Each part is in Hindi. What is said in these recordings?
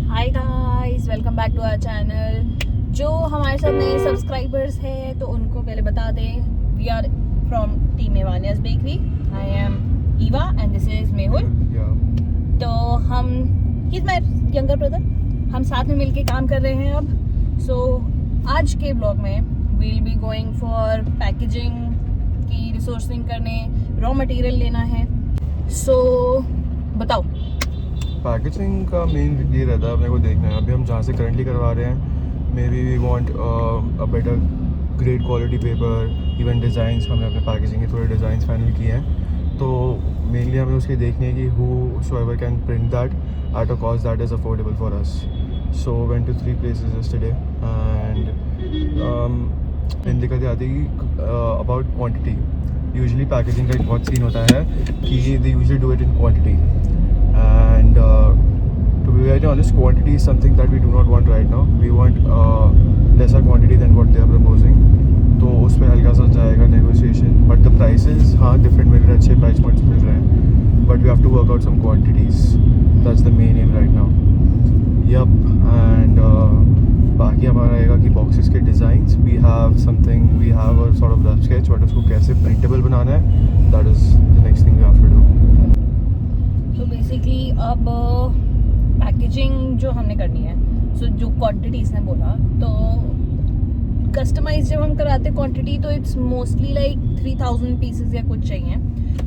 Hi guys, welcome back to our channel. जो हमारे साथ नए सब्सक्राइबर्स हैं तो उनको पहले बता दें, वी आर फ्रॉम टीम एवानियाज bakery. I am Eva and this is Mehul. तो हम, he is my younger brother, हम साथ में मिलके काम कर रहे हैं अब। सो आज के ब्लॉग में we will be going for packaging की रिसोर्सिंग करने, रॉ मटेरियल लेना है। सो बताओ। पैकेजिंग का मेन ये रहता है अपने को देखना है। अभी हम जहाँ से करंटली करवा रहे हैं, maybe we want a better great quality paper, even designs हमने अपने पैकेजिंग के थोड़े डिज़ाइंस फाइनल किए हैं। तो मेनली हमें उसकी देखनी है कि who so ever can print that at a cost that is affordable for us. So went to 3 places yesterday and इन दिक्कतें आती है अबाउट क्वान्टिटी। यूजली पैकेजिंग का एक बहुत सीन होता है कि they usually do it in quantity and to be very honest, quantity is something that we do not want right now. We want lesser quantity than what they are proposing. तो उस पर हल्का सा जाएगा negotiation, but the prices हाँ different मिल रहे हैं, अच्छे price points मिल रहे हैं, but we have to work out some quantities. That's the main aim right now. Yup, and बाकी हमारा रहेगा कि boxes के designs, we have a sort of rough sketch, but उसको कैसे printable बनाना है, that is the next thing we have to do. तो बेसिकली अब पैकेजिंग जो हमने करनी है, सो जो क्वांटिटीज ने बोला, तो कस्टमाइज जब हम कराते क्वांटिटी तो इट्स मोस्टली लाइक 3000 पीसेस या कुछ चाहिए।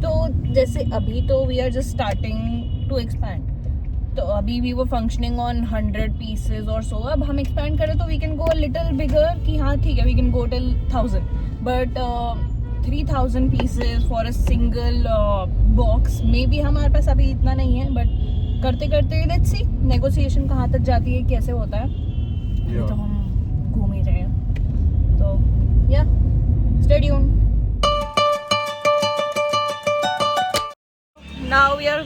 तो जैसे अभी तो we are just starting to expand, तो अभी वी वो फंक्शनिंग ऑन 100 पीसेस और सो। अब हम एक्सपैंड करें तो we can go little bigger कि हाँ ठीक है, we can go till 1000, but 3000 pieces for a single box मे भी हमारे पास अभी इतना नहीं है, बट करते करते लेट्स सी नेगोशिएशन कहाँ तक जाती है, कैसे होता है। तो हम घूम ही रहे हैं, तो या stay tune. Now we are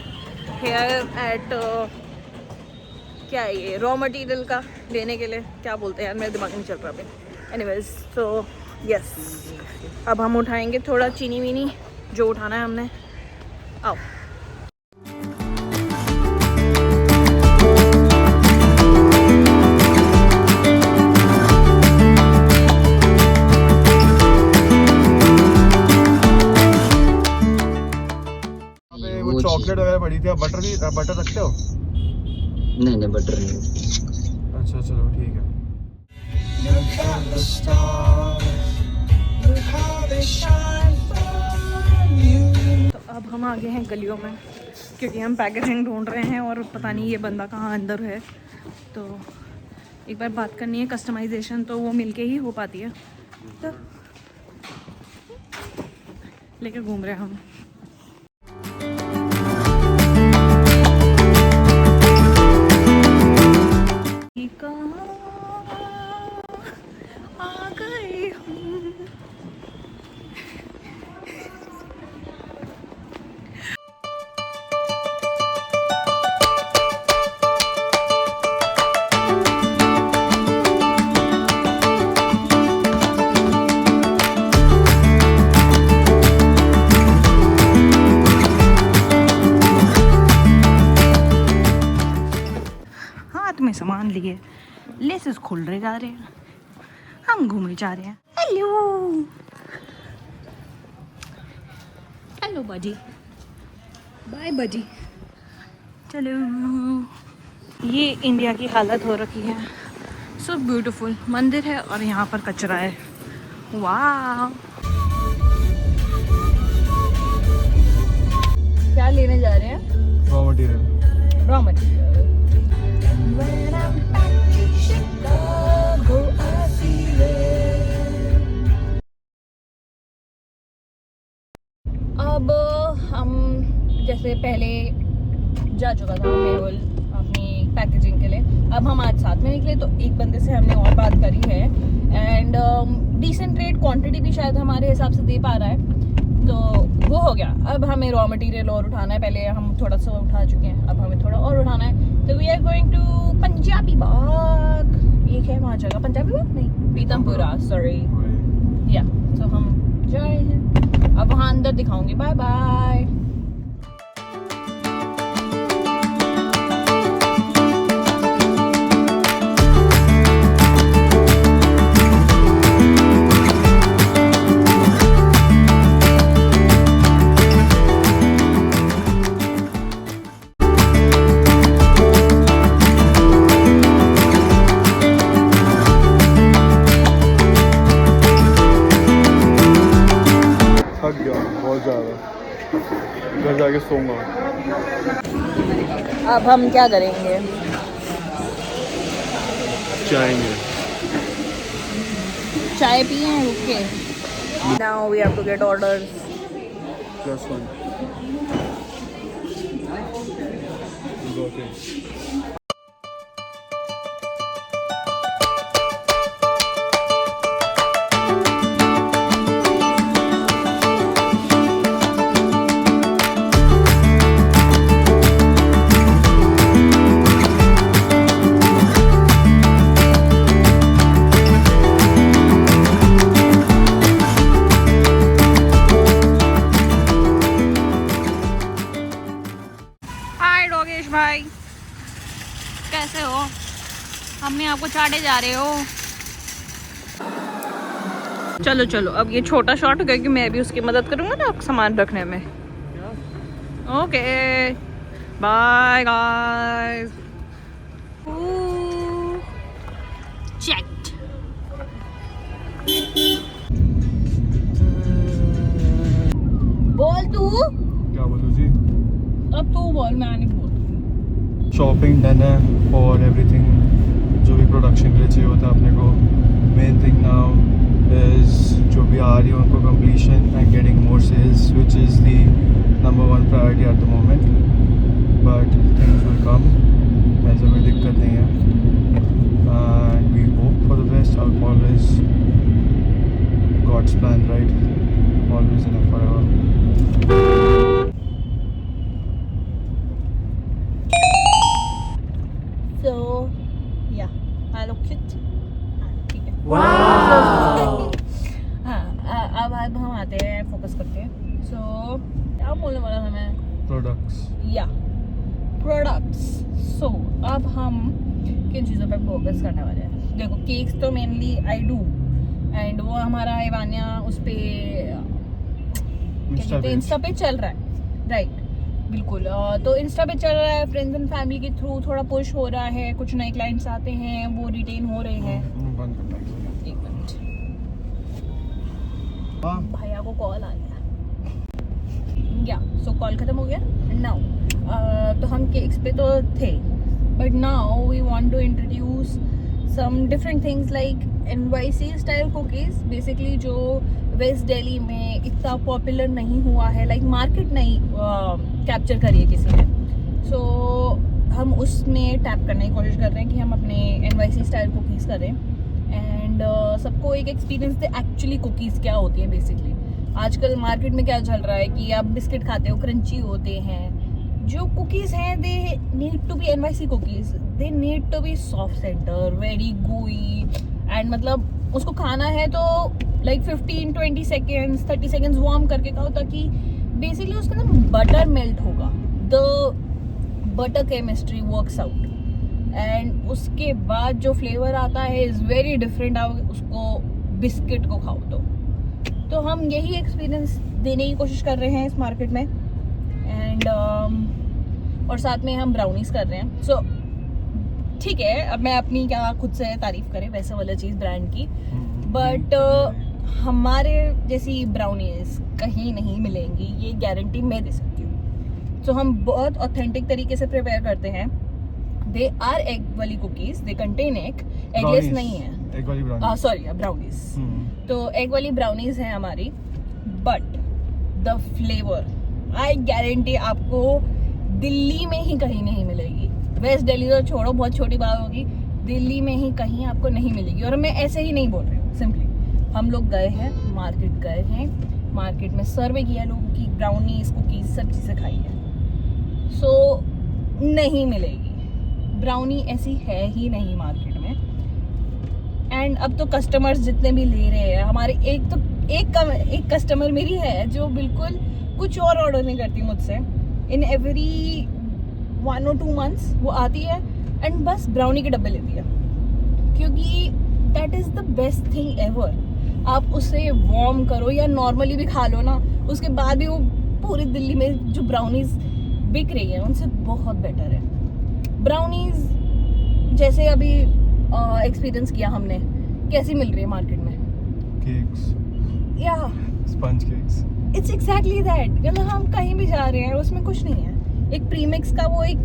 here at क्या है ये, रॉ मटेरियल का लेने के लिए क्या बोलते हैं यार, मेरे दिमाग में चल रहा है। एनीवेज, तो यस, अब हम उठाएंगे थोड़ा चीनी वीनी जो उठाना है हमने। आओ। वो चॉकलेट वगैरह पड़ी थी, आप बटर रखते हो? नहीं बटर नहीं। अच्छा चलो ठीक है। तो अब हम आ गए हैं गलियों में, क्योंकि हम पैकेजिंग ढूंढ रहे हैं और पता नहीं ये बंदा कहाँ अंदर है। तो एक बार बात करनी है, कस्टमाइजेशन तो वो मिलके ही हो पाती है। तो लेके घूम रहे हैं हम। आ गए हम। हाथ में सामान लिए, लेसेस खुल रहे जा रहे हैं, हम घूमे जा रहे हैं। Hello hello buddy, bye buddy. चलो, ये इंडिया की हालत हो रखी है। सो ब्यूटीफुल मंदिर है और यहाँ पर कचरा है। वाह, क्या लेने जा रहे हैं? Raw material. Raw material. When I'm back in Chicago, I feel it. अब हम जैसे पहले जा चुका था मेहुल अपनी पैकेजिंग के लिए, अब हम आज साथ में निकले तो एक बंदे से हमने और बात करी है एंड डिसेंट रेट, क्वांटिटी भी शायद हमारे हिसाब से दे पा रहा है, तो वो हो गया। अब हमें रॉ मटेरियल और उठाना है, पहले हम थोड़ा सा उठा चुके हैं, अब हमें थोड़ा और उठाना है। तो we are going to Punjabi Bagh, एक है वहाँ जगह, पंजाबी बाग नहीं, पीतमपुरा, सॉरी या। तो हम जा रहे हैं, अब वहाँ अंदर दिखाऊंगी। Bye bye. सोऊंगा। अब हम क्या करेंगे? जाएंगे। चाय पिए रुक के। Now we have to get orders. +1 hi Dogesh भाई, कैसे हो? हमने आपको चाटे जा रहे हो। चलो चलो, अब ये छोटा शॉट हो क्योंकि मैं भी उसकी मदद करूँगा ना आपको सामान रखने में। Okay bye guys. चेक्ड। बोल तू। क्या बोलूँ जी? अब तू बोल, मैं नहीं बोल। शॉपिंग डन है फॉर एवरीथिंग जो भी प्रोडक्शन के लिए चाहिए होता है अपने को। मेन थिंग नाउ इज जो भी आ रही है उनको completion and getting more sales which is the number 1 priority at the moment. But things will come, ऐसा कोई दिक्कत नहीं है। And we hope for the best. Always God's plan right, always in forever. So yeah, I look cute. ठीक है। हाँ, अब हम आते हैं, फोकस करते हैं। So क्या बोलने वाला था मैं? प्रोडक्ट्स या प्रोडक्ट्स। सो अब हम किन चीज़ों पे फोकस करने वाले हैं? देखो, केक्स तो मेनली आई डू, एंड वो हमारा इवानिया उस पे क्या कहते हैं, इंस्टा पे चल रहा है, राइट? बिल्कुल। तो इंस्टा पे चल रहा है, फ्रेंड्स एंड फैमिली के थ्रू थोड़ा पुश हो रहा है, कुछ नए क्लाइंट्स आते हैं, वो रिटेन हो रहे हैं। बंद करना है। एक मिनट, हाँ भैया को कॉल आ गया। या सो कॉल खत्म हो गया। नाउ तो हम केक्स पे तो थे, but now we want to introduce some different things like NYC style cookies. Basically जो वेस्ट दिल्ली में इतना पॉपुलर नहीं हुआ है, लाइक मार्केट नहीं कैप्चर करी है किसी ने। सो हम उसमें टैप करने की कोशिश कर रहे हैं कि हम अपने NYC स्टाइल कुकीज़ करें एंड सबको एक एक्सपीरियंस दे एक्चुअली कुकीज़ क्या होती हैं। बेसिकली आजकल मार्केट में क्या चल रहा है कि आप बिस्किट खाते हो, क्रंची होते हैं। जो कुकीज़ हैं they need to be NYC cookies, they need to be soft centre, very gooey, and मतलब उसको खाना है तो लाइक 15-20 सेकेंड्स 30 सेकेंड्स वार्म करके खाओ, ताकि बेसिकली उसके अंदर बटर मेल्ट होगा, the butter chemistry works out, and उसके बाद जो फ्लेवर आता है इज़ वेरी डिफरेंट। आप उसको बिस्किट को खाओ तो हम यही एक्सपीरियंस देने की कोशिश कर रहे हैं इस मार्केट में। एंड और साथ में हम ब्राउनीज कर रहे हैं। सो ठीक है, अब मैं अपनी क्या खुद से तारीफ करें वैसे वाला चीज़ ब्रांड की, बट हमारे जैसी ब्राउनीज कहीं नहीं मिलेंगी, ये गारंटी मैं दे सकती हूँ। सो हम बहुत ऑथेंटिक तरीके से प्रिपेयर करते हैं। दे आर एग वाली cookies, they contain egg, eggless नहीं है, एग वाली ब्राउनी, सॉरी ब्राउनीज। तो एग वाली ब्राउनीज है हमारी, but the flavour I guarantee आपको दिल्ली में ही कहीं नहीं मिलेगी। वेस्ट दिल्ली तो छोड़ो, बहुत छोटी बात होगी, दिल्ली में ही कहीं आपको नहीं मिलेगी। और मैं ऐसे ही नहीं बोल रही हूँ, सिंपली हम लोग गए हैं, मार्केट गए हैं, मार्केट में सर्वे किया लोगों की, ब्राउनीज कुकीज सब चीज़ें खाई है। सो नहीं मिलेगी ब्राउनी, ऐसी है ही नहीं मार्केट में। एंड अब तो कस्टमर्स जितने भी ले रहे हैं हमारे, एक कस्टमर मेरी है जो बिल्कुल कुछ और ऑर्डर नहीं करती मुझसे। इन एवरी 1 or 2 months वो आती है एंड बस ब्राउनी के डब्बे लेती है, क्योंकि that is the best thing ever. आप उसे वार्म करो या नॉर्मली भी खा लो ना, उसके बाद भी वो पूरी दिल्ली में जो ब्राउनीज बिक रही है उनसे बहुत बेटर है। ब्राउनीज जैसे अभी एक्सपीरियंस किया हमने, कैसी मिल रही है मार्केट में? केक्स या sponge cakes it's exactly that, मतलब हम कहीं भी जा रहे हैं उसमें कुछ नहीं है। एक प्रीमिक्स का वो एक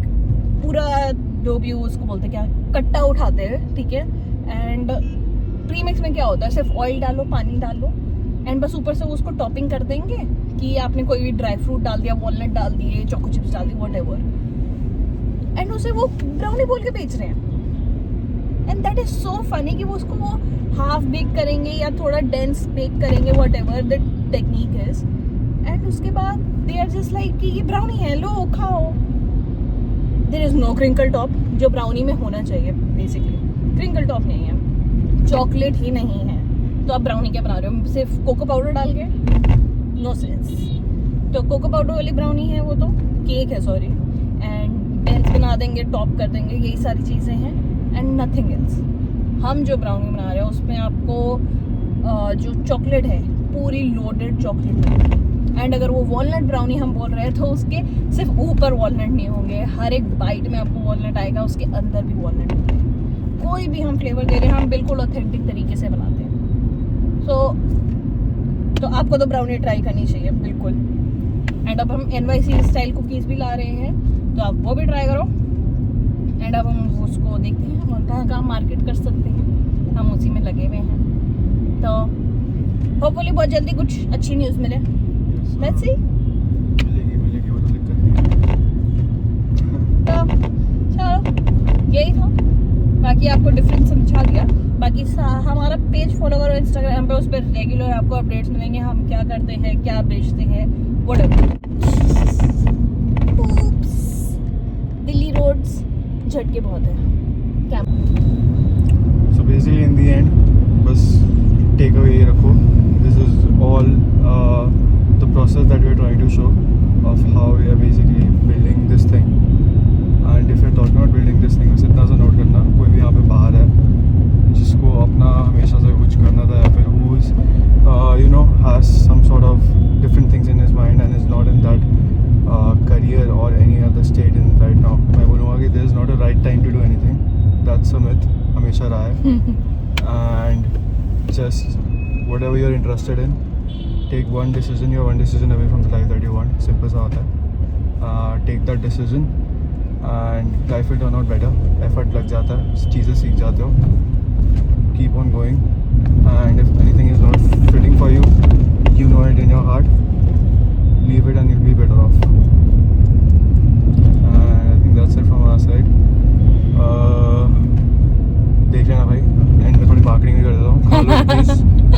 पूरा जो भी उसको बोलते क्या कट्टा उठाते हैं, ठीक है, एंड प्रीमिक्स में क्या होता है, सिर्फ ऑयल डालो, पानी डालो, एंड बस ऊपर से उसको टॉपिंग कर देंगे कि आपने कोई भी ड्राई फ्रूट डाल दिया, वॉलनट डाल दिए, चोको चिप्स डाल दी, व्हाटएवर, एंड उसे वो ब्राउनी बोल के बेच रहे हैं। And that is so funny कि वो उसको वो हाफ बेक करेंगे या थोड़ा डेंस बेक करेंगे, whatever the technique is, and उसके बाद दे आर जस्ट लाइक कि ये ब्राउनी है, लो खाओ। There is no crinkle top जो ब्राउनी में होना चाहिए, बेसिकली क्रिंकल टॉप नहीं है, चॉकलेट ही नहीं है, तो आप ब्राउनी क्या बना रहे हो, सिर्फ कोको पाउडर डाल के? No sense. तो कोको पाउडर वाली ब्राउनी है वो, तो केक है सॉरी, एंड डेंस बना देंगे, टॉप कर देंगे, यही सारी चीज़ें हैं एंड नथिंग एल्स। हम जो ब्राउनी बना रहे हैं उसमें आपको जो चॉकलेट है पूरी लोडेड चॉकलेट मिलेगी, एंड अगर वो वॉलनट ब्राउनी हम बोल रहे हैं तो उसके सिर्फ ऊपर वॉलनट नहीं होंगे, हर एक बाइट में आपको वॉलनट आएगा, उसके अंदर भी वॉलनट होंगे। कोई भी हम फ्लेवर दे रहे हैं हम बिल्कुल ऑथेंटिक तरीके से बनाते हैं। तो आपको तो ब्राउनी ट्राई करनी चाहिए बिल्कुल। एंड अब हम NYC स्टाइल कुकीज़ भी ला रहे हैं, तो आप वो भी ट्राई करो। एंड अब हम उसको देखते हैं और कहाँ कहाँ मार्केट कर सकते हैं, हम उसी में लगे हुए हैं। तो होपफुली बहुत जल्दी कुछ अच्छी न्यूज़ मिले, लेट्स सी। मिलेगी वो तो दिक्कत नहीं। तो चलो यही था, बाकी आपको डिफरेंस समझा दिया। बाकी हमारा पेज फॉलो करो इंस्टाग्राम पे, उस पर रेगुलर आपको अपडेट्स मिलेंगे, हम क्या करते हैं, क्या बेचते हैं, व्हाटएवर। दिल्ली रोड्स झटके बहुत है क्या? So basically in the end, बस take away ये रखो, this is all the process that we are trying to show of how we are basically building this thing. And if you're talking about building this thing, बस इतना सा नोट करना, कोई भी यहाँ पे बाहर है जिसको अपना हमेशा से कुछ करना था, या फिर who is has some sort of different things in his mind and is not in that career or any other state in right now, मैं बोलूँगा कि there is not a right time to do anything. That's a myth, हमेशा रहा है। And just whatever you're interested in, take one decision. You're one decision away from the life that you want. Simple सा होता है। Take that decision and life will turn out better. Effort लग जाता है, चीज़ें सीख जाते हो। Keep on going, and if anything is not fitting for you, you know it in your heart. Leave it and you'll be better off. And I think that's it from our side. देख लेना भाई, एंड में थोड़ी मार्केटिंग भी कर देता हूँ। खा लो cookies,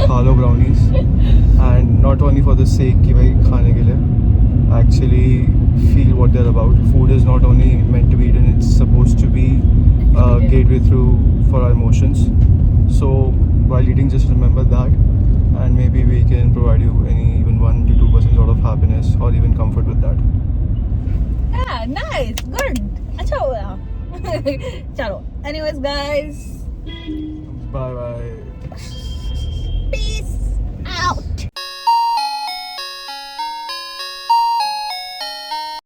खा लो brownies, and not only for the sake कि भाई खाने के लिए, actually feel what they're about. Food is not only meant to be eaten, it's supposed to be a gateway through for our emotions. So while eating, just remember that, and maybe we can provide you any even 1 to 2% sort of happiness or even comfort with that. Yeah, nice, good, अच्छा हुआ। चलो, anyways guys, Bye bye.